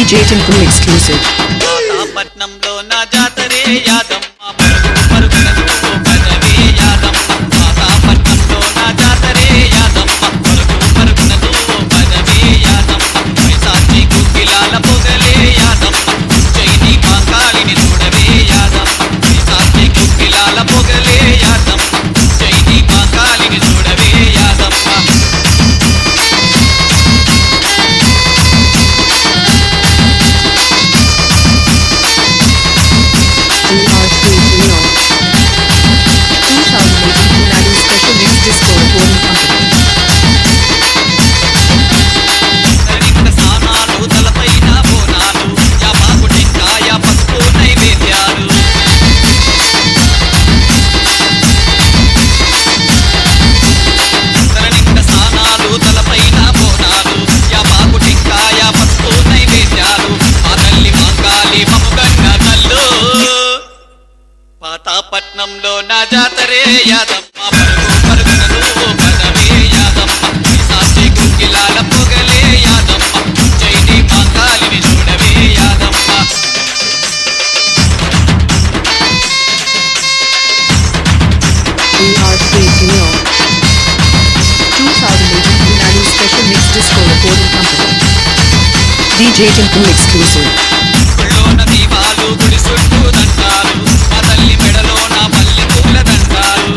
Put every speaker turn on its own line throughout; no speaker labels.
DJ Tinku exclusive.
పాతాపట్నంలో నా జాతరే యాదమ్మ పరుగు పరుగున నువ్వు పదవే యాదమ్మ పాతాపట్నంలో నా జాతరే యాదమ్మ పరుగు పరుగున నువ్వు పదవే యాదమ్మ వైశాఖి కుక్కిలాల పొగలే యాదమ్మ చైని మాంకాళిని చూడవే యాదమ్మ వైశాఖి కుక్కిలాల పొగలే యాదమ్మ చైని మాంకాళిని చూడవే యాదమ్మ పాతాపట్నంలో నా జాతరే యాదమ్మ పరుగు పరుగున నువ్వు పదవే యాదమ్మ వైశాఖి కుక్కిలాల పొగలే యాదమ్మ చైని మాంకాళిని చూడవే యాదమ్మ
DJ Tinku exclusive.
గుళ్ళోన దీపాలు గుడి చుట్టూ దండాలు మా తల్లి మెడలో నా మల్లె పూల దండాలు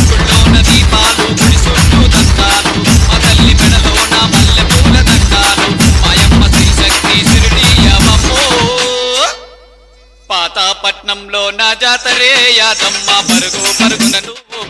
గుళ్ళోన దీపాలు గుడి చుట్టూ దండాలు మా తల్లి మెడలో నా మల్లె పూల దండాలు మాయమ్మ శ్రీశక్తి శిరిడీయవమ్మో పాతాపట్నంలో నా జాతరే యాదమ్మ పరుగు పరుగున నువ్వు